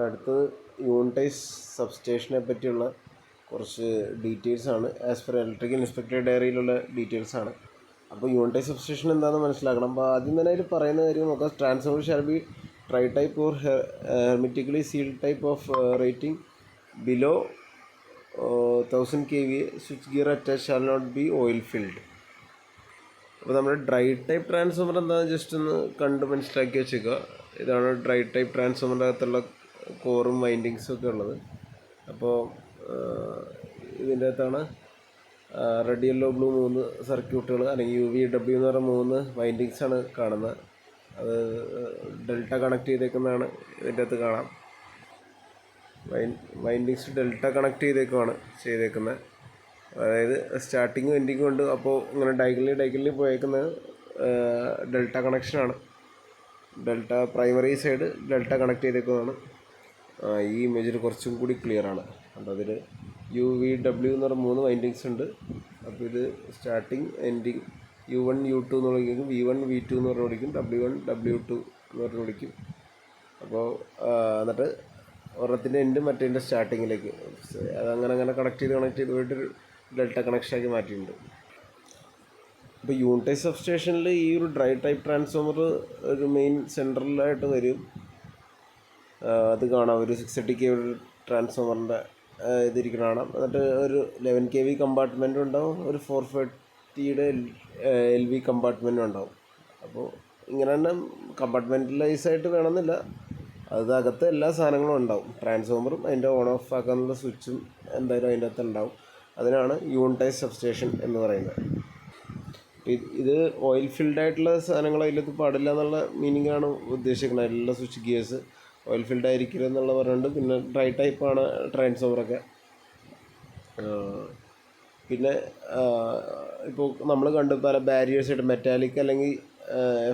അടുത്തത് യൂണിറ്റൈസ് സബ്സ്റ്റേഷനെ പറ്റിയുള്ള കുറച്ച് ഡീറ്റെയിൽസാണ്. ആസ് പെർ ഇലക്ട്രിക്കൽ ഇൻസ്പെക്ടർ ഡയറിയിലുള്ള ഡീറ്റെയിൽസാണ്. അപ്പോൾ യൂണിറ്റൈസ് സബ്സ്റ്റേഷൻ എന്താണെന്ന് മനസ്സിലാക്കണം. അപ്പോൾ ആദ്യം തന്നെ അതിൽ പറയുന്ന കാര്യം നോക്കാം. Transformer shall be dry type or hermetically sealed type of rating below 1000 kVA. Switch gear attached shall not be oil filled. അപ്പോൾ നമ്മുടെ ഡ്രൈ ടൈപ്പ് ട്രാൻസ്ഫോമർ എന്താണെന്ന് ജസ്റ്റ് ഒന്ന് കണ്ട് മനസ്സിലാക്കി വെച്ചേക്കുക. ഇതാണ് ഡ്രൈ ടൈപ്പ് ട്രാൻസ്ഫോമറിൻ്റെ അകത്തുള്ള കോറും വൈൻഡിങ്സും ഒക്കെ ഉള്ളത്. അപ്പോൾ ഇതിൻ്റെ അകത്താണ് റെഡ് യെല്ലോ ബ്ലൂ 3 സർക്യൂട്ടുകൾ, അല്ലെങ്കിൽ UV W എന്ന് പറഞ്ഞ 3 വൈൻഡിങ്സാണ് കാണുന്നത്. അത് ഡെൽറ്റ കണക്ട് ചെയ്തേക്കുന്നതാണ് ഇതിൻ്റെ അകത്ത് കാണാം. വൈൻഡിങ്സ് ഡെൽറ്റ കണക്ട് ചെയ്തേക്കുന്നത്. അതായത് സ്റ്റാർട്ടിങ്ങും എൻഡിങ്ങും ഉണ്ട്. അപ്പോൾ ഇങ്ങനെ ഡയഗണലി പോയേക്കുന്നത് ഡെൽറ്റ കണക്ഷനാണ്. Delta primary side delta connect ചെയ്തേക്കുന്നതാണ്. ഈ ഇമേജിൽ കുറച്ചും കൂടി ക്ലിയർ ആണ്. അപ്പോൾ അതിൽ UV W എന്ന് പറഞ്ഞ 3 വൈൻഡിങ്സ് ഉണ്ട്. അപ്പോൾ ഇത് സ്റ്റാർട്ടിങ് എൻഡിങ് U1 U2 എന്ന് വിളിക്കും, V1 V2 എന്ന് പറഞ്ഞ് വിളിക്കും, W1 W2 എന്ന് പറഞ്ഞ് വിളിക്കും. അപ്പോൾ എന്നിട്ട് ഒരെണ്ണത്തിൻ്റെ എൻഡ് മറ്റേതിൻ്റെ സ്റ്റാർട്ടിങ്ങിലേക്ക് അതങ്ങനെ കണക്ട് ചെയ്ത് പോയിട്ട് ഡെൽറ്റ കണക്ഷനാക്കി മാറ്റിയിട്ടുണ്ട്. ഇപ്പോൾ യൂണിറ്റൈസ് സബ്സ്റ്റേഷനിൽ ഈ ഒരു ഡ്രൈ ടൈപ്പ് ട്രാൻസ്ഫോമർ ഒരു മെയിൻ സെൻട്രലായിട്ട് വരും. അത് കാണാം, ഒരു 630 kV ട്രാൻസ്ഫോമറിൻ്റെ ഇതിരിക്കണം കാണാം. എന്നിട്ട് ഒരു 11 kV കമ്പാർട്ട്മെൻറ്റും ഉണ്ടാവും, ഒരു 440 LV കമ്പാർട്ട്മെൻറ്റും ഉണ്ടാവും. അപ്പോൾ ഇങ്ങനെ തന്നെ കമ്പാർട്ട്മെൻറ്റലൈസായിട്ട് വേണമെന്നില്ല, അതകത്ത് എല്ലാ സാധനങ്ങളും ഉണ്ടാവും. ട്രാൻസ്ഫോമറും അതിൻ്റെ ഓൺ ഓഫ് ആക്കാനുള്ള സ്വിച്ചും എന്തായാലും അതിൻ്റെ അകത്ത് ഉണ്ടാവും. അതിനാണ് യൂണിറ്റൈസ് സബ്സ്റ്റേഷൻ എന്ന് പറയുന്നത്. ഇത് ഓയിൽ ഫിൽഡ് ആയിട്ടുള്ള സാധനങ്ങൾ അതിലത്ത് പാടില്ല എന്നുള്ള മീനിങ്ങാണ് ഉദ്ദേശിക്കുന്നത്. എല്ലാ സ്വിച്ച് ഗിയേഴ്സ് ഓയിൽ ഫിൽഡ് ആയിരിക്കില്ല എന്നുള്ള പറയുന്നുണ്ട്. പിന്നെ ഡ്രൈ ടൈപ്പാണ് ട്രാൻസ്ഫോമറൊക്കെ. പിന്നെ ഇപ്പോൾ നമ്മൾ കണ്ട് പല ബാരിയേഴ്സായിട്ട് മെറ്റാലിക് അല്ലെങ്കിൽ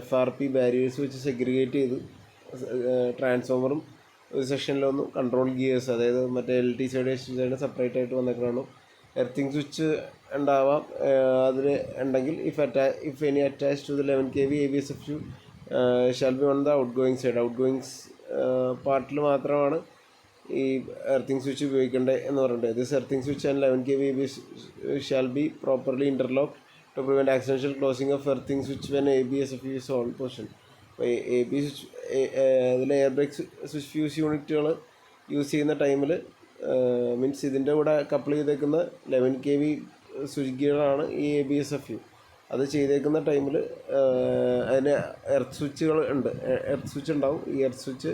FRP ബാരിയേഴ്സ് വെച്ച് സെഗ്രിഗേറ്റ് ചെയ്ത് ട്രാൻസ്ഫോമറും ഒരു സെക്ഷനിലൊന്നും കൺട്രോൾ ഗിയേഴ്സ്, അതായത് മറ്റേ LT സൈഡ് സെപ്പറേറ്റ് ആയിട്ട് വന്നേക്കണമാണ്. എർത്തിങ് സ്വിച്ച് ഉണ്ടാവാം അതിൽ ഉണ്ടെങ്കിൽ if any attached to the 11 kV ABSFU shall be on the out going side. Out goings പാർട്ടിൽ മാത്രമാണ് ഈ എർത്തിങ് സ്വിച്ച് ഉപയോഗിക്കേണ്ടത് എന്ന് പറഞ്ഞിട്ട്. This earthing switch and 11 kV ABS shall be properly interlock to prevent accidental closing of earthing switch when ABSFU is on position. അപ്പോൾ ഇതിൽ air break switch fuse യൂണിറ്റുകൾ use ചെയ്യുന്ന ടൈമിൽ മീൻസ് ഇതിൻ്റെ കൂടെ കപ്പിൾ ചെയ്തേക്കുന്ന 11 kV സ്വിച്ച് ഗിയറാണ് ഈ ABSFU. അത് ചെയ്തേക്കുന്ന ടൈമിൽ അതിന് എർത്ത് സ്വിച്ചുകൾ ഉണ്ട്, എർത്ത് സ്വിച്ച് ഉണ്ടാവും. ഈ എർത്ത് സ്വിച്ച്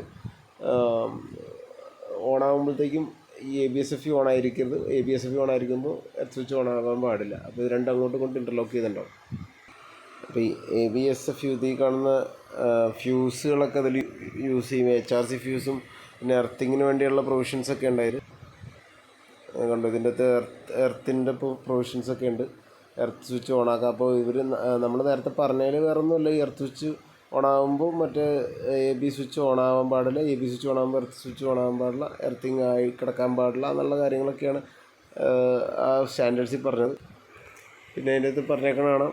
ഓണാകുമ്പോഴത്തേക്കും ഈ ABSFU ഓണായിരിക്കരുത്. ABSFU ഓണായിരിക്കുമ്പോൾ എർത്ത് സ്വിച്ച് ഓണാകാൻ പാടില്ല. അപ്പോൾ ഇത് രണ്ടും അങ്ങോട്ടും കൊണ്ട് ഇൻ്റർലോക്ക് ചെയ്തിട്ടുണ്ടാവും. അപ്പോൾ ഈ ABSFU ഈ കാണുന്ന ഫ്യൂസുകളൊക്കെ അതിൽ യൂസ് ചെയ്യും. HRC ഫ്യൂസും പിന്നെ എർത്തിങ്ങിന് വേണ്ടിയുള്ള പ്രൊവിഷൻസൊക്കെ ഉണ്ടായത് കണ്ടു. ഇതിൻ്റെ അകത്ത് എർത്തിൻ്റെ ഇപ്പോൾ പ്രൊവിഷൻസൊക്കെ ഉണ്ട്. എർത്ത് സ്വിച്ച് ഓണാക്കാം. അപ്പോൾ ഇവർ നമ്മൾ നേരത്തെ പറഞ്ഞതിൽ വേറെ ഒന്നുമില്ല. ഈ എർത്ത് സ്വിച്ച് ഓണാകുമ്പോൾ മറ്റേ AB സ്വിച്ച് ഓണാകാൻ പാടില്ല, AB സ്വിച്ച് ഓണാകുമ്പോൾ എർത്ത് സ്വിച്ച് ഓണാകാൻ പാടില്ല, എർത്തിങ് ആയി കിടക്കാൻ പാടില്ല എന്നുള്ള കാര്യങ്ങളൊക്കെയാണ് ആ സ്റ്റാൻഡേർഡ്സിൽ പറഞ്ഞത്. പിന്നെ അതിൻ്റെ അകത്ത് പറഞ്ഞേക്കണതാണ്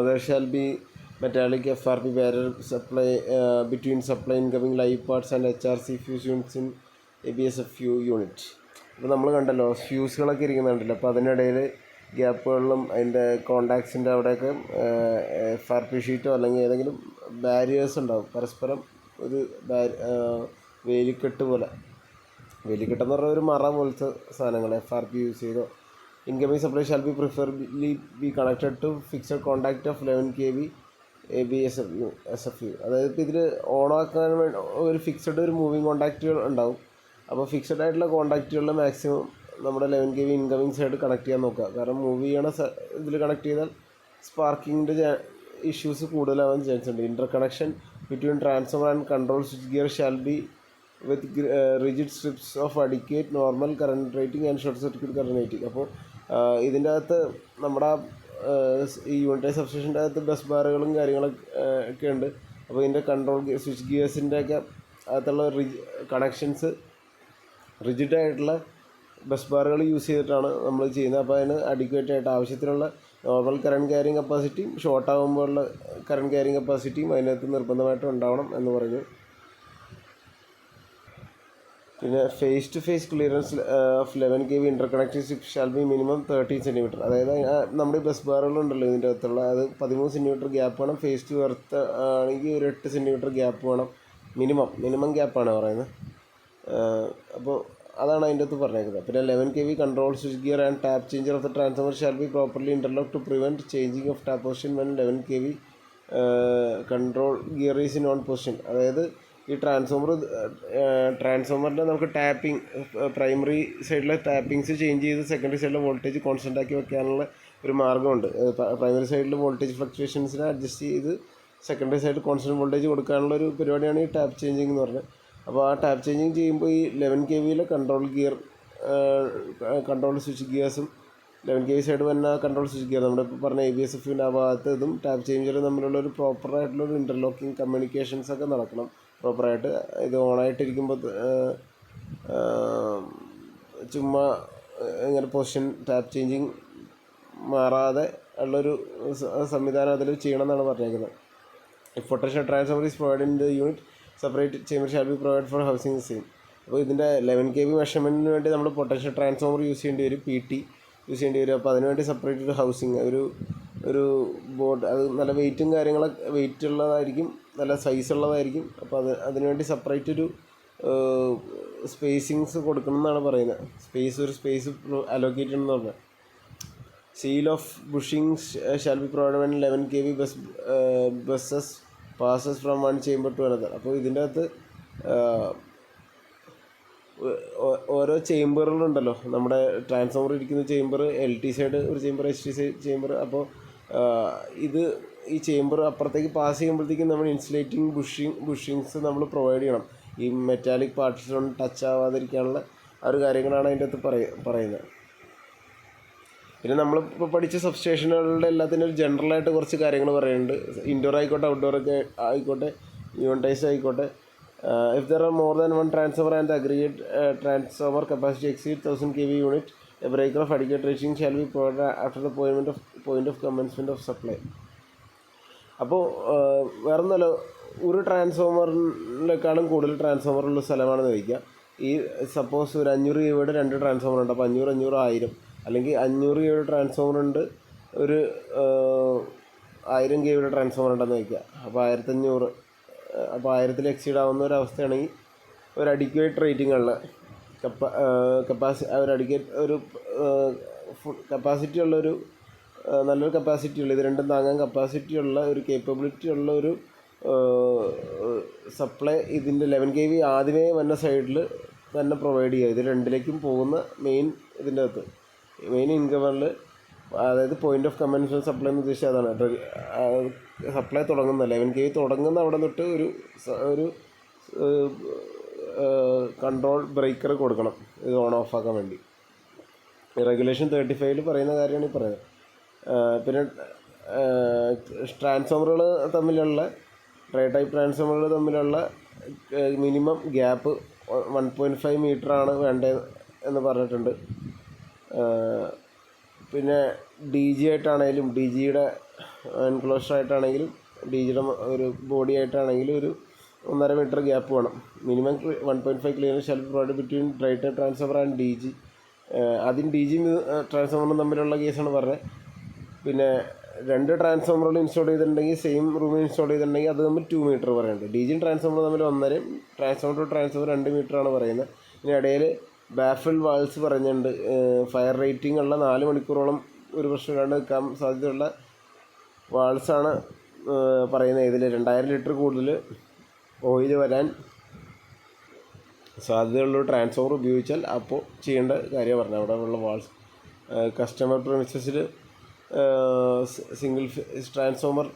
there shall be metallic FRP barrier supply between supply incoming live parts and HRC fuse units in ABSFU unit. അപ്പോൾ നമ്മൾ കണ്ടല്ലോ ഫ്യൂസുകളൊക്കെ ഇരിക്കുന്നുണ്ടല്ലോ. അപ്പോൾ അതിനിടയിൽ ഗ്യാപ്പുകളിലും അതിൻ്റെ കോണ്ടാക്ട്സിൻ്റെ അവിടെയൊക്കെ FRP ഷീറ്റോ അല്ലെങ്കിൽ ഏതെങ്കിലും ബാരിയേഴ്സ് ഉണ്ടാവും. പരസ്പരം ഒരു വേലിക്കെട്ട് പോലെ, വേലിക്കെട്ടെന്ന് പറഞ്ഞാൽ ഒരു മറ പോലത്തെ സാധനങ്ങൾ FRP യൂസ് ചെയ്തോ. Incoming supply shall be preferably be connected to fixed contact of 11 kV ABSFU. അതായത് ഇപ്പോൾ ഇതിൽ ഓണാക്കാൻ വേണ്ടി ഒരു ഫിക്സഡ് ഒരു മൂവിങ് കോണ്ടാക്റ്റുകൾ ഉണ്ടാവും. അപ്പോൾ ഫിക്സഡ് ആയിട്ടുള്ള കോണ്ടാക്റ്റുകളിൽ മാക്സിമം നമ്മുടെ 11 kV ഇൻകമിങ് സൈഡ് കണക്ട് ചെയ്യാൻ നോക്കുക. കാരണം മൂവ് ചെയ്യണ ഇതിൽ കണക്ട് ചെയ്താൽ സ്പാർക്കിങ്ങിൻ്റെ ഇഷ്യൂസ് കൂടുതലാവാൻ ചാൻസ് ഉണ്ട്. Inter connection between transformer and control switch gear shall be with rigid strips of adequate normal current rating and short circuit current rating. അപ്പോൾ ഇതിൻ്റെ അകത്ത് നമ്മുടെ ഈ യൂണിറ്റൈസ് സബ്സ്റ്റേഷൻ്റെ അകത്ത് ബസ് ബാറുകളും കാര്യങ്ങളൊക്കെ ഉണ്ട്. അപ്പോൾ ഇതിൻ്റെ കൺട്രോൾ സ്വിച്ച് ഗിയേഴ്സിൻ്റെ ഒക്കെ അകത്തുള്ള കണക്ഷൻസ് റിജിഡായിട്ടുള്ള ബസ് ബാറുകൾ യൂസ് ചെയ്തിട്ടാണ് നമ്മൾ ചെയ്യുന്നത്. അപ്പോൾ അതിന് അഡിക്വേറ്റ് ആയിട്ട് ആവശ്യത്തിനുള്ള നോർമൽ കറണ്ട് ക്യാരിങ് കപ്പാസിറ്റിയും ഷോർട്ട് ആകുമ്പോഴുള്ള കറണ്ട് ക്യാരിങ് കപ്പാസിറ്റിയും അതിനകത്ത് നിർബന്ധമായിട്ടും ഉണ്ടാവണം എന്ന് പറഞ്ഞു. പിന്നെ phase to phase clearance of 11 kV interconnected strip shall be minimum 13 cm. അതായത് നമ്മുടെ ബസ് ബാറുകളുണ്ടല്ലോ ഇതിൻ്റെ അകത്തുള്ള, അത് 13 cm ഗ്യാപ്പ് വേണം. ഫേസ് ടു എർത്ത് ആണെങ്കിൽ ഒരു 8 cm ഗ്യാപ്പ് വേണം. മിനിമം ഗ്യാപ്പാണ് പറയുന്നത്. അപ്പോൾ അതാണ് അതിൻ്റെ അകത്ത് പറഞ്ഞേക്കുന്നത്. പിന്നെ 11 kV control switch gear and tap changer of the transformer shall be properly interlock to prevent changing of tap position when 11 kV control gear is in on position. അതായത് ഈ ട്രാൻസ്ഫോമറിൻ്റെ നമുക്ക് ടാപ്പിംഗ്, പ്രൈമറി സൈഡിലെ ടാപ്പിങ്സ് ചേഞ്ച് ചെയ്ത് secondary സൈഡിലെ voltage constant ആക്കി വെക്കാനുള്ള ഒരു മാർഗ്ഗമുണ്ട്. പ്രൈമറി സൈഡിൽ വോൾട്ടേജ് ഫ്ലക്ച്വേഷൻസിനെ അഡ്ജസ്റ്റ് ചെയ്ത് സെക്കൻഡറി സൈഡിൽ കോൺസ്റ്റൻറ്റ് വോൾട്ടേജ് കൊടുക്കാനുള്ള ഒരു പരിപാടിയാണ് ഈ ടാപ്പ് ചേഞ്ചിങ് എന്ന് പറഞ്ഞത്. അപ്പോൾ ആ ടാപ്പ് ചേഞ്ചിങ് ചെയ്യുമ്പോൾ ഈ 11 kVയിലെ കൺട്രോൾ സ്വിച്ച് ഗിയേഴ്സും 11 kV സൈഡ് വന്ന കൺട്രോൾ സ്വിച്ച് ഗിയർ നമ്മുടെ ഇപ്പോൾ പറഞ്ഞ ABSFൻ്റെ ആ ഭാഗത്ത് ഇതും ടാപ്പ് ചേഞ്ചറും തമ്മിലുള്ള ഒരു പ്രോപ്പറായിട്ടുള്ളൊരു ഇൻ്റർലോക്കിങ് കമ്മ്യൂണിക്കേഷൻസ് ഒക്കെ നടക്കണം പ്രോപ്പറായിട്ട്. ഇത് ഓണായിട്ടിരിക്കുമ്പോൾ ചുമ്മാ ഇങ്ങനെ പൊസിഷൻ ടാപ്പ് ചേഞ്ചിങ് മാറാതെ ഉള്ളൊരു സംവിധാനം അതിൽ ചെയ്യണമെന്നാണ് പറഞ്ഞേക്കുന്നത്. Potential transformer is provide in the unit, separate chamber shall be provide four housing same. അപ്പോൾ ഇതിൻ്റെ 11 kV മെഷർമെൻറ്റിന് വേണ്ടി നമ്മൾ പൊട്ടൻഷ്യൽ ട്രാൻസ്ഫോമർ യൂസ് ചെയ്യേണ്ടി വരും, PT യൂസ് ചെയ്യേണ്ടി വരും. അപ്പോൾ അതിനുവേണ്ടി സെപ്പറേറ്റ് ഒരു ഹൗസിങ്, ഒരു ബോർഡ്, അത് നല്ല വെയിറ്റും കാര്യങ്ങളൊക്കെ വെയിറ്റ് ഉള്ളതായിരിക്കും, നല്ല സൈസ് ഉള്ളതായിരിക്കും. അപ്പോൾ അതിനുവേണ്ടി സെപ്പറേറ്റ് ഒരു സ്പേസിങ്സ് കൊടുക്കണം എന്നാണ് പറയുന്നത്. ഒരു സ്പേസ് അലോക്കേറ്റ് ചെയ്യണം എന്ന് പറഞ്ഞാൽ. Seal of bushings shall be provide when 11 kV busses passes from one chamber to another. അപ്പോൾ ഇതിൻ്റെ അകത്ത് ഓരോ ചേമ്പറുകളുണ്ടല്ലോ, നമ്മുടെ ട്രാൻസ്ഫോമർ ഇരിക്കുന്ന ചേമ്പർ, LT സൈഡ് ഒരു ചേമ്പർ, HT സൈഡ് ചേമ്പർ. അപ്പോൾ ഈ ചേമ്പർ അപ്പുറത്തേക്ക് പാസ് ചെയ്യുമ്പോഴത്തേക്കും നമ്മൾ ഇൻസുലേറ്റിംഗ് ബുഷിങ്സ് നമ്മൾ പ്രൊവൈഡ് ചെയ്യണം. ഈ മെറ്റാലിക് പാർട്ടിസിലൊന്നും ടച്ച് ആവാതിരിക്കാനുള്ള ആ ഒരു കാര്യങ്ങളാണ് അതിൻ്റെ അകത്ത് പറയുന്നത്. പിന്നെ നമ്മളിപ്പോൾ പഠിച്ച സബ്സ്റ്റേഷനുകളുടെ എല്ലാത്തിനും ഒരു ജനറലായിട്ട് കുറച്ച് കാര്യങ്ങൾ പറയുന്നുണ്ട്. ഇൻഡോർ ആയിക്കോട്ടെ, ഔട്ട്ഡോർ ഒക്കെ ആയിക്കോട്ടെ, യൂണിറ്റൈസ് ആയിക്കോട്ടെ. If there are more than one transformer and the aggregate transformer capacity exceeds 1000 kV unit, a breaker of adequate rating shall be provided after the point of commencement of supply. അപ്പോൾ വേറെ ഒന്നുമല്ല, ഒരു ട്രാൻസ്ഫോമറിനേക്കാളും കൂടുതൽ ട്രാൻസ്ഫോമറുള്ള സ്ഥലമാണെന്ന് വയ്ക്കുക. ഈ സപ്പോസ് ഒരു 500 kVയുടെ 2 transformer ഉണ്ട്. അപ്പോൾ 500, 1000, അല്ലെങ്കിൽ 500 kVയുടെ ട്രാൻസ്ഫോമർ ഉണ്ട്, ഒരു 1000 kVയുടെ ട്രാൻസ്ഫോമർ ഉണ്ടെന്ന് വയ്ക്കുക. അപ്പോൾ 1500, അപ്പോൾ 1000 എക്സീഡ് ആവുന്ന ഒരു അവസ്ഥയാണെങ്കിൽ ഒരു അഡിക്വേറ്റ് റേറ്റിംഗ് ഉള്ള കപ്പാസിറ്റി ഉള്ളൊരു നല്ലൊരു കപ്പാസിറ്റി ഉള്ള, ഇത് രണ്ടും താങ്ങാൻ കപ്പാസിറ്റി ഉള്ള ഒരു കേപ്പബിലിറ്റി ഉള്ള ഒരു സപ്ലൈ ഇതിൻ്റെ 11 kV ആദ്യമേ വന്ന സൈഡിൽ തന്നെ പ്രൊവൈഡ് ചെയ്യുക. ഇത് രണ്ടിലേക്കും പോകുന്ന ഇതിൻ്റെ അകത്ത് മെയിൻ ഇൻകവറിൽ, അതായത് പോയിൻ്റ് ഓഫ് കമ്പൻഷൻ സപ്ലൈ എന്ന് ഉദ്ദേശിച്ചത് അതാണ്. സപ്ലൈ തുടങ്ങുന്ന 11 kV തുടങ്ങുന്ന അവിടെ തൊട്ട് ഒരു കൺട്രോൾ ബ്രേക്കർ കൊടുക്കണം ഇത് ഓൺ ഓഫ് ആക്കാൻ വേണ്ടി. റെഗുലേഷൻ 35 പറയുന്ന കാര്യമാണ് ഈ പറയുന്നത്. പിന്നെ ട്രാൻസ്ഫോമറുകൾ തമ്മിലുള്ള ടൈപ്പ് ട്രാൻസ്ഫോമറുകൾ തമ്മിലുള്ള മിനിമം ഗ്യാപ്പ് 1.5 മീറ്ററാണ് വേണ്ടത് എന്ന് പറഞ്ഞിട്ടുണ്ട്. പിന്നെ DG ആയിട്ടാണെങ്കിലും, DGയുടെ എൻക്ലോഷർ ആയിട്ടാണെങ്കിലും, DGയുടെ ഒരു ബോഡി ആയിട്ടാണെങ്കിലും ഒരു 1.5 മീറ്റർ ഗ്യാപ്പ് വേണം. Minimum 1.5 clearance shall be provide between dry type transformer and DG. ആദ്യം DG ട്രാൻസ്ഫോമറും തമ്മിലുള്ള കേസാണ് പറഞ്ഞത്. പിന്നെ 2 ട്രാൻസ്ഫോമറുകൾ ഇൻസ്റ്റാൾ ചെയ്തിട്ടുണ്ടെങ്കിൽ, സെയിം റൂമിൽ ഇൻസ്റ്റാൾ ചെയ്തിട്ടുണ്ടെങ്കിൽ അത് തമ്മിൽ 2 മീറ്റർ പറയുന്നുണ്ട്. DG ട്രാൻസ്ഫോമർ തമ്മിൽ 1.5, ട്രാൻസ്ഫോമർ ടു ട്രാൻസ്ഫോമർ 2 മീറ്ററാണ് പറയുന്നത്. പിന്നെ ഇടയിൽ ബാഫിൾ വാൾസ് പറഞ്ഞിട്ടുണ്ട്. ഫയർ റേറ്റിംഗ് ഉള്ള 4 മണിക്കൂറോളം ഒരു പ്രശ്നമില്ലാണ്ട് നിൽക്കാൻ സാധ്യതയുള്ള വാൾസാണ് പറയുന്നത്. ഇതിൽ 2000 ലിറ്റർ കൂടുതൽ ഓയിൽ വരാൻ സാധ്യതയുള്ള ട്രാൻസ്ഫോമർ ഉപയോഗിച്ചാൽ അപ്പോൾ ചെയ്യേണ്ട കാര്യം പറഞ്ഞത്. അവിടെ ഉള്ള വാൾസ് കസ്റ്റമർ പ്രിമിസസിൽ single phase transformer,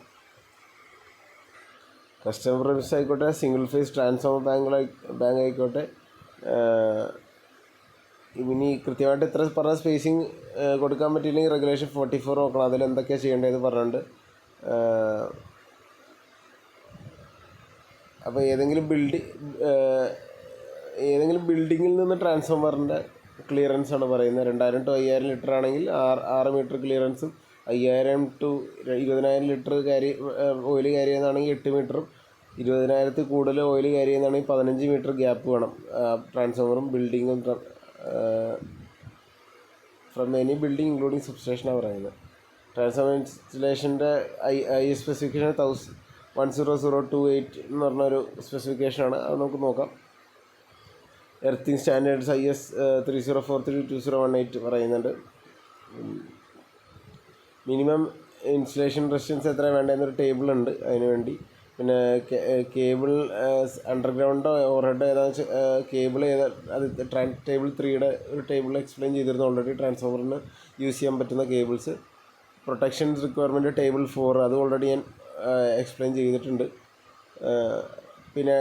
customer premises ആയിക്കോട്ടെ, സിംഗിൾ ഫേസ് ട്രാൻസ്ഫോമർ ബാങ്ക് ആയിക്കോട്ടെ, ഇനി കൃത്യമായിട്ട് ഇത്ര പറഞ്ഞ സ്പേസിങ് കൊടുക്കാൻ പറ്റിയില്ലെങ്കിൽ റെഗുലേഷൻ 44 നോക്കണം. അതിൽ എന്തൊക്കെയാണ് ചെയ്യേണ്ടതെന്ന് പറഞ്ഞിട്ടുണ്ട്. അപ്പോൾ ഏതെങ്കിലും ബിൽഡിങ്ങിൽ നിന്ന് ട്രാൻസ്ഫോമറിൻ്റെ ക്ലിയറൻസ് ആണ് പറയുന്നത്. 2000 to 5000 ലിറ്റർ ആണെങ്കിൽ 6 മീറ്റർ ക്ലിയറൻസും, 5000 to 20000 ലിറ്റർ ഓയിൽ ക്യാരി ചെയ്യുന്നതാണെങ്കിൽ 8 മീറ്ററും, 20,000 കൂടുതൽ ഓയിൽ ക്യാരി ചെയ്യുന്നതാണെങ്കിൽ 15 മീറ്റർ ഗ്യാപ്പ് വേണം ട്രാൻസ്ഫോമറും ബിൽഡിങ്ങും ഫ്രം എനി ബിൽഡിംഗ് ഇൻക്ലൂഡിങ് സബ്സ്റ്റേഷനാണ് പറയുന്നത്. ട്രാൻസ്ഫോമർ ഇൻസ്റ്റലേഷൻ്റെ IS സ്പെസിഫിക്കേഷൻ 10028 എന്ന് പറഞ്ഞൊരു സ്പെസിഫിക്കേഷനാണ്. അത് നമുക്ക് നോക്കാം. എർത്തിങ് സ്റ്റാൻഡേർഡ്സ് IS 30432018 പറയുന്നുണ്ട്. മിനിമം ഇൻസുലേഷൻ റെസിസ്റ്റൻസ് എത്ര വേണ്ടതെന്നൊരു ടേബിളുണ്ട് അതിന് വേണ്ടി. പിന്നെ കേബിൾ അണ്ടർഗ്രൗണ്ട് ഓവർഹെഡ് ഏതാണെന്ന് വെച്ചാൽ കേബിൾ ഏതാ അത് ടേബിൾ 3യുടെ ഒരു ടേബിൾ എക്സ്പ്ലെയിൻ ചെയ്തിരുന്നു ഓൾറെഡി. ട്രാൻസ്ഫോമറിന് യൂസ് ചെയ്യാൻ പറ്റുന്ന കേബിൾസ്. പ്രൊട്ടക്ഷൻ റിക്വയർമെൻറ്റ് ടേബിൾ 4 അത് ഓൾറെഡി ഞാൻ എക്സ്പ്ലെയിൻ ചെയ്തിട്ടുണ്ട്. പിന്നെ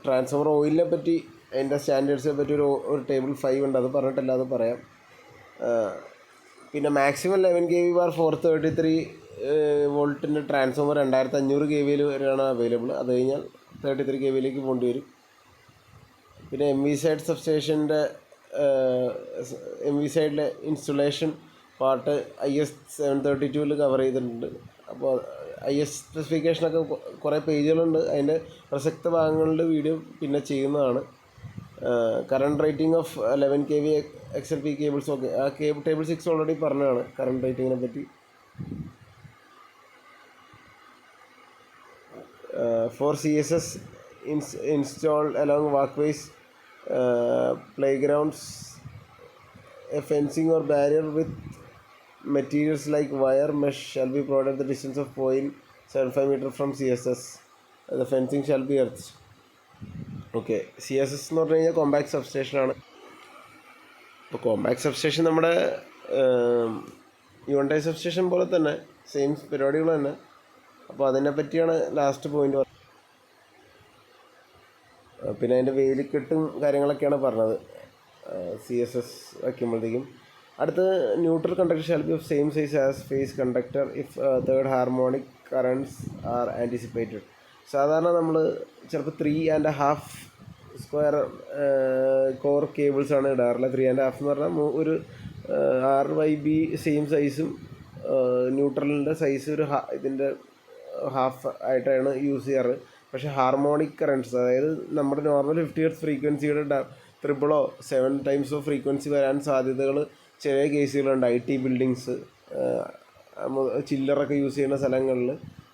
ട്രാൻസ്ഫോമർ ഓയിലിനെ പറ്റി അതിൻ്റെ സ്റ്റാൻഡേർഡ്സിനെ പറ്റി ഒരു ടേബിൾ 5 ഉണ്ട്, അത് പറഞ്ഞിട്ടില്ല, അത് പറയാം. പിന്നെ മാക്സിമം 11 kV/4 433 വോൾട്ടിൻ്റെ ട്രാൻസ്ഫോമർ 2500 kVയിൽ വരെയാണ് അവൈലബിൾ. അത് കഴിഞ്ഞാൽ 33 kVയിലേക്ക് പോകേണ്ടി വരും. പിന്നെ MV സൈഡ് സബ്സ്റ്റേഷൻ്റെ MV സൈഡിലെ ഇൻസ്റ്റലേഷൻ പാർട്ട് IS 732ൽ കവർ ചെയ്തിട്ടുണ്ട്. അപ്പോൾ IS സ്പെസിഫിക്കേഷനൊക്കെ കുറേ പേജുകളുണ്ട്. അതിൻ്റെ പ്രസക്ത ഭാഗങ്ങളുടെ വീഡിയോ പിന്നെ ചെയ്യുന്നതാണ്. Current rating of 11 kV XLP cables ഒക്കെ ആ ടേബിൾ 6 ഓൾറെഡി പറഞ്ഞതാണ് കറണ്ട് റേറ്റിങ്ങിനെ പറ്റി. For CSS installed along walkways, playgrounds, a fencing or barrier with materials like wire mesh shall be provided the distance of 0.75 meter from CSS. The fencing shall be earthed. Okay, CSS എന്ന് പറഞ്ഞു കഴിഞ്ഞാൽ compact സബ്സ്റ്റേഷനാണ്. അപ്പോൾ compact substation നമ്മുടെ യുവണ്ടൈ substation പോലെ തന്നെ same പരിപാടികൾ തന്നെ. അപ്പോൾ അതിനെ പറ്റിയാണ് ലാസ്റ്റ് പോയിന്റ്. പിന്നെ അതിൻ്റെ വേലിക്കെട്ടും കാര്യങ്ങളൊക്കെയാണ് പറഞ്ഞത് CSS വയ്ക്കുമ്പോഴത്തേക്കും. അടുത്ത് neutral conductor shall be of same size as phase conductor if third harmonic currents are anticipated. സാധാരണ നമ്മൾ ചിലപ്പോൾ 3.5 സ്ക്വയർ കോർ കേബിൾസാണ് ഇടാറില്ല. 3.5 എന്ന് പറഞ്ഞാൽ ഒരു RYB സെയിം സൈസും ന്യൂട്രലിൻ്റെ സൈസ് ഒരു ഇതിൻ്റെ ഹാഫ് ആയിട്ടാണ് യൂസ് ചെയ്യാറ്. പക്ഷേ ഹാർമോണിക് കറൻറ്റ്സ്, അതായത് നമ്മുടെ നോർമൽ 50 Hz ഫ്രീക്വൻസിയുടെ 7 times ഫ്രീക്വൻസി വരാൻ സാധ്യതകൾ ചെറിയ കേസുകളുണ്ട്. IT ബിൽഡിങ്സ്, ചില്ലറൊക്കെ യൂസ് ചെയ്യുന്ന സ്ഥലങ്ങളിൽ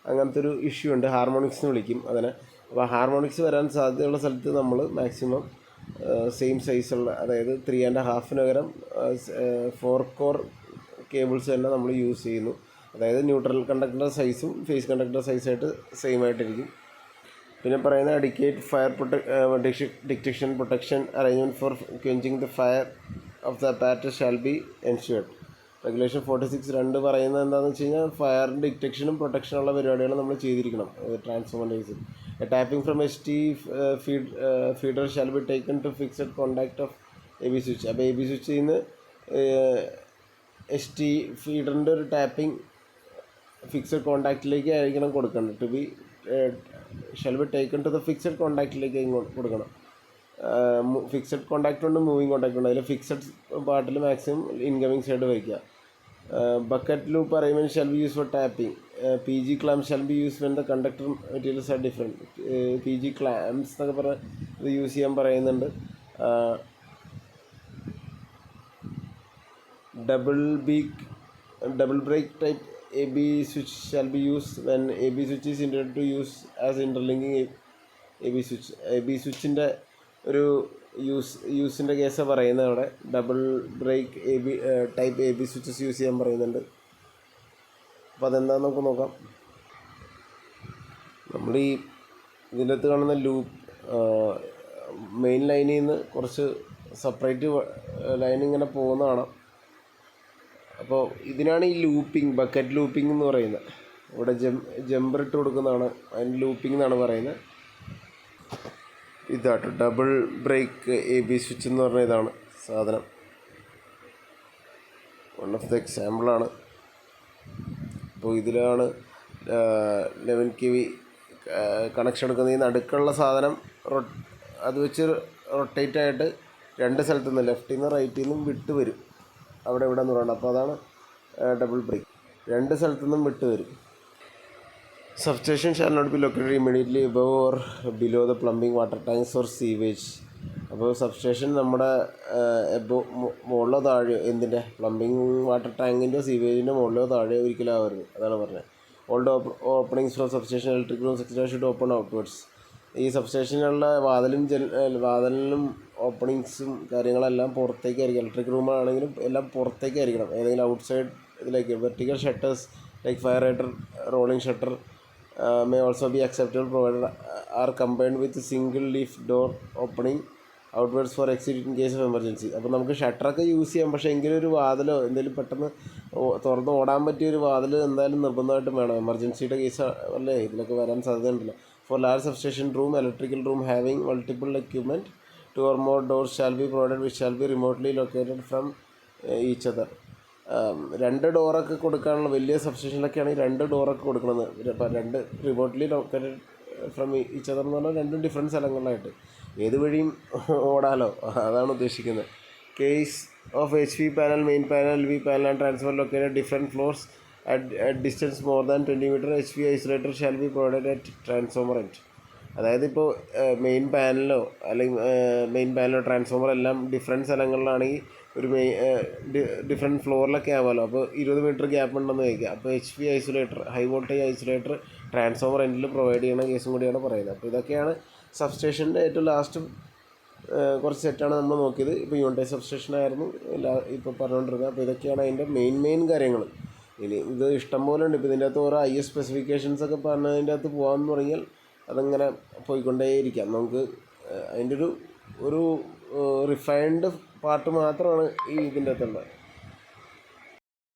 അങ്ങനത്തെ ഒരു ഇഷ്യൂ ഉണ്ട്. ഹാർമോണിക്സ് എന്ന് വിളിക്കും അതിനെ. അപ്പോൾ ഹാർമോണിക്സ് വരാൻ സാധ്യതയുള്ള സ്ഥലത്ത് നമ്മൾ മാക്സിമം സെയിം സൈസുള്ള, അതായത് 3.5 പകരം 4 കോർ കേബിൾസ് തന്നെ നമ്മൾ യൂസ് ചെയ്യുന്നു. അതായത് ന്യൂട്രൽ കണ്ടക്ടറുടെ സൈസും ഫേസ് കണ്ടക്ടറുടെ സൈസായിട്ട് സെയിം ആയിട്ടിരിക്കും. പിന്നെ പറയുന്ന adequate fire detection protection arrangement for quenching the fire of the apparatus shall be ensured. Regulation 46(2) പറയുന്നത് എന്താണെന്ന് വെച്ച് കഴിഞ്ഞാൽ ഫയർ ഡിറ്റക്ഷനും പ്രൊട്ടക്ഷനുള്ള പരിപാടികൾ നമ്മൾ ചെയ്തിരിക്കണം ട്രാൻസ്ഫോമറിൻ്റെ കേസിൽ. Tapping from ST feeder shall be taken to fixed contact of AB switch. അപ്പോൾ AB സ്വിച്ചിൽ നിന്ന് ST ഫീഡറിൻ്റെ ഒരു ടാപ്പിംഗ് ഫിക്സഡ് കോണ്ടാക്റ്റിലേക്ക് ആയിരിക്കണം കൊടുക്കേണ്ടത്. To be shall be taken to the fixed കോണ്ടാക്റ്റിലേക്ക് കൊടുക്കണം. ഫിക്സഡ് കോണ്ടാക്റ്റ് ഉണ്ട്, മൂവിങ് കോണ്ടാക്റ്റ് ഉണ്ട്. അതിൽ ഫിക്സഡ് പാർട്ടിൽ മാക്സിമം ഇൻകമിങ് സൈഡ് വയ്ക്കുക. Bucket loop arrangement shall be use for tapping. PG clamps shall be use when the conductor materials are different. PG clamps എന്നൊക്കെ പറഞ്ഞാൽ ഇത് യൂസ് ചെയ്യാൻ പറയുന്നുണ്ട്. Double break type AB switch shall be used when AB switch is intended to use as interlinking AB switch. AB സ്വിച്ചിൻ്റെ ഒരു യൂസിൻ്റെ case പറയുന്നത് അവിടെ. Double break type AB switches use ചെയ്യാൻ പറയുന്നുണ്ട്. അപ്പോൾ അതെന്താണെന്ന് നമുക്ക് നോക്കാം. നമ്മൾ ഈ ഇതിൻ്റെ അകത്ത് കാണുന്ന ലൂപ്പ് മെയിൻ ലൈനിൽ നിന്ന് കുറച്ച് സെപ്പറേറ്റ് ലൈൻ ഇങ്ങനെ പോകുന്നതാണ്. അപ്പോൾ ഇതിനാണ് ഈ ലൂപ്പിംഗ്, ബക്കറ്റ് ലൂപ്പിംഗ് എന്ന് പറയുന്നത്. ഇവിടെ ജമ്പർ ഇട്ട് കൊടുക്കുന്നതാണ് അതിന് ലൂപ്പിംഗ് എന്നാണ് പറയുന്നത്. ഇതാട്ടോ ഡബിൾ ബ്രേക്ക് AB സ്വിച്ച് എന്ന് പറഞ്ഞ ഇതാണ് സാധനം. വൺ ഓഫ് ദ എക്സാമ്പിളാണ്. അപ്പോൾ ഇതിലാണ് 11 kV കണക്ഷൻ എടുക്കുന്നത്. ഈ നടുക്കുള്ള സാധനം അത് വെച്ച് റൊട്ടേറ്റ് ആയിട്ട് രണ്ട് സ്ഥലത്തു നിന്ന്, ലെഫ്റ്റിൽ നിന്ന് റൈറ്റിൽ നിന്നും വിട്ട് വരും. അവിടെ ഇവിടെ എന്ന് പറയണം. അപ്പോൾ അതാണ് ഡബിൾ ബ്രേക്ക്. രണ്ട് സ്ഥലത്തു നിന്നും വിട്ട് വരും. Substation shall not be located immediately above or below the plumbing water tanks or sewage. അപ്പോൾ സബ്സ്റ്റേഷൻ നമ്മുടെ മുകളിലോ താഴെയോ എന്തിൻ്റെ പ്ലംബിംഗ് വാട്ടർ ടാങ്കിൻ്റെ സീവേജിൻ്റെ മുകളിലോ താഴെയോ ഒരിക്കലും ആവരുത്. അതാണ് പറഞ്ഞത്. All openings from substation electric room section should open outwards. ഈ സബ്സ്റ്റേഷനിലുള്ള വാതിലിനും ഓപ്പണിങ്സും കാര്യങ്ങളെല്ലാം പുറത്തേക്കായിരിക്കും. ഇലക്ട്രിക് റൂമാണെങ്കിലും എല്ലാം പുറത്തേക്കായിരിക്കണം. ഏതെങ്കിലും ഔട്ട്സൈഡ് ഇതിലേക്ക് vertical shutters like fire writer, rolling shutter may also be acceptable provided are combined with single leaf door opening outwards for exit in case of emergency. അപ്പോൾ നമുക്ക് ഷട്ടറൊക്കെ use ചെയ്യാം, പക്ഷേ എങ്കിലും ഒരു വാതിലോ എന്തെങ്കിലും പെട്ടെന്ന് തുറന്ന് ഓടാൻ പറ്റിയ ഒരു വാതിൽ എന്തായാലും നിർബന്ധമായിട്ടും വേണം. എമർജൻസിയുടെ കേസ് അല്ലേ ഇതിലൊക്കെ വരാൻ സാധ്യതയുണ്ടല്ലോ. For large substation room, electrical room having multiple equipment, 2 or more doors shall be provided which shall be remotely located from each other. 2 ഡോറൊക്കെ കൊടുക്കാനുള്ള വലിയ സബ്സ്റ്റേഷനിലൊക്കെ ആണെങ്കിൽ 2 ഡോറൊക്കെ കൊടുക്കണമെന്ന്. 2 remotely located from each other എന്ന് പറഞ്ഞാൽ 2 ഡിഫറെൻറ്റ് സ്ഥലങ്ങളിലായിട്ട് ഏത് വഴിയും ഓടാലോ, അതാണ് ഉദ്ദേശിക്കുന്നത്. Case of HV panel, main panel, LV panel and transfer located different floors at distance more than 20 meter, HV isolator shall be provided at transformer end. അതായത് ഇപ്പോൾ main പാനലോ അല്ലെങ്കിൽ main പാനലോ transformer എല്ലാം ഡിഫറെൻറ്റ് സ്ഥലങ്ങളിലാണെങ്കിൽ ഒരു different ഫ്ലോറിലൊക്കെ ആവാമല്ലോ. അപ്പോൾ 20 metre gap ഉണ്ടെന്ന് വയ്ക്കുക. അപ്പോൾ HV isolator, high voltage isolator transformer എൻഡിൽ പ്രൊവൈഡ് ചെയ്യുന്ന കേസും കൂടിയാണ് പറയുന്നത്. അപ്പോൾ ഇതൊക്കെയാണ് സബ്സ്റ്റേഷൻ്റെ ഏറ്റവും ലാസ്റ്റ് കുറച്ച് സെറ്റാണ് നമ്മൾ നോക്കിയത്. ഇപ്പോൾ യൂണിറ്റ് സബ്സ്റ്റേഷനായിരുന്നു ഇപ്പോൾ പറഞ്ഞുകൊണ്ടിരുന്നത്. അപ്പോൾ ഇതൊക്കെയാണ് അതിൻ്റെ മെയിൻ കാര്യങ്ങൾ. ഇനി ഇത് ഇഷ്ടം പോലെ ഉണ്ട്. ഇപ്പോൾ ഇതിൻ്റെ അകത്ത് ഓരോ IS സ്പെസിഫിക്കേഷൻസ് ഒക്കെ പറഞ്ഞതിൻ്റെ അകത്ത് പോകാമെന്ന് തുടങ്ങിയാൽ അതങ്ങനെ പോയിക്കൊണ്ടേയിരിക്കാം. നമുക്ക് അതിൻ്റെ ഒരു റിഫൈൻഡ് പാർട്ട് മാത്രമാണ് ഈ ഇതിൻ്റെ അകത്തുള്ളത്.